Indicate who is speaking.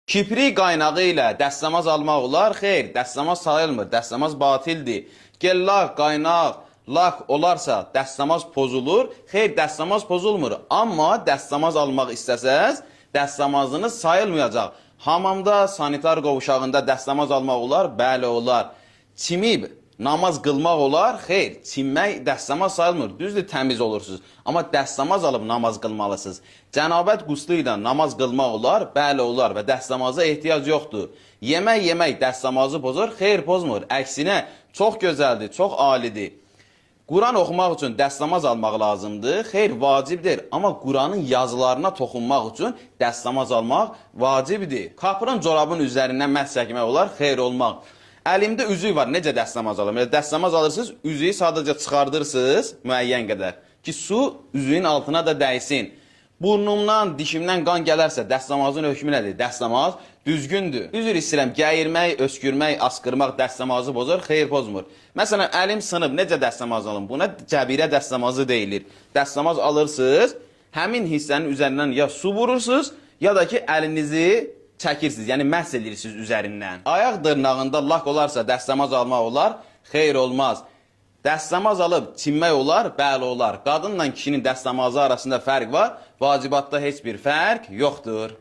Speaker 1: Kiprik qaynağı ilə dəstəmaz almaq olar? Xeyr, dəstəmaz sayılmır, dəstəmaz batildir. Gel lak, qaynaq, lak olarsa dəstəmaz pozulur. Xeyr, dəstəmaz pozulmur. Amma dəstəmaz almaq istəsəz, dəstəmazınız sayılmayacaq. Hamamda, sanitar qovuşağında dəstəmaz almaq olar? Bəli, olar. Çimib namaz qılmaq olar? Xeyr, çimmək dəstəmaz sayılmır. Düzdür, təmiz olursunuz. Amma dəstəmaz alıb namaz qılmalısınız. Cənabət quslu ilə namaz qılmaq olar? Bəli, olar və dəstəmaza ehtiyac yoxdur. Yemək dəstəmazı pozur? Xeyr, pozmur. Əksinə, çox gözəldir, çox alidir. Quran oxumaq üçün dəstəmaz almaq lazımdır. Xeyr, vacibdir. Amma Quranın yazılarına toxunmaq üçün dəstəmaz almaq vacibdir. Kapırın corabın üzərindən məhz çəkmək olar? Xeyr, olmaq. Əlimdə üzük var, necə dəstəmaz alım? Dəstəmaz alırsınız, üzüyü sadəcə çıxardırsınız müəyyən qədər ki, su üzüyün altına da dəysin. Burnumdan, dişimdən qan gələrsə, dəstəmazın hökmü nədir? Dəstəmaz düzgündür. Üzr istəyirəm, gəyirmək, öskürmək, askırmaq dəstəmazı pozur, xeyr pozmur. Məsələn, əlim sınıb, necə dəstəmaz alım? Buna cəbirə dəstəmazı deyilir. Dəstəmaz alırsınız, həmin hissənin üzərindən ya su vurursunuz, ya da ki, əlinizi çəkirsiniz, yəni məhz edirsiniz üzərindən. Ayaq dırnağında lak olarsa dəstəmaz almaq olar? Xeyr, olmaz. Dəstəmaz alıb çinmək olar? Bəli, olar. Qadınla kişinin dəstəmazı arasında fərq var. Vacibatda heç bir fərq yoxdur.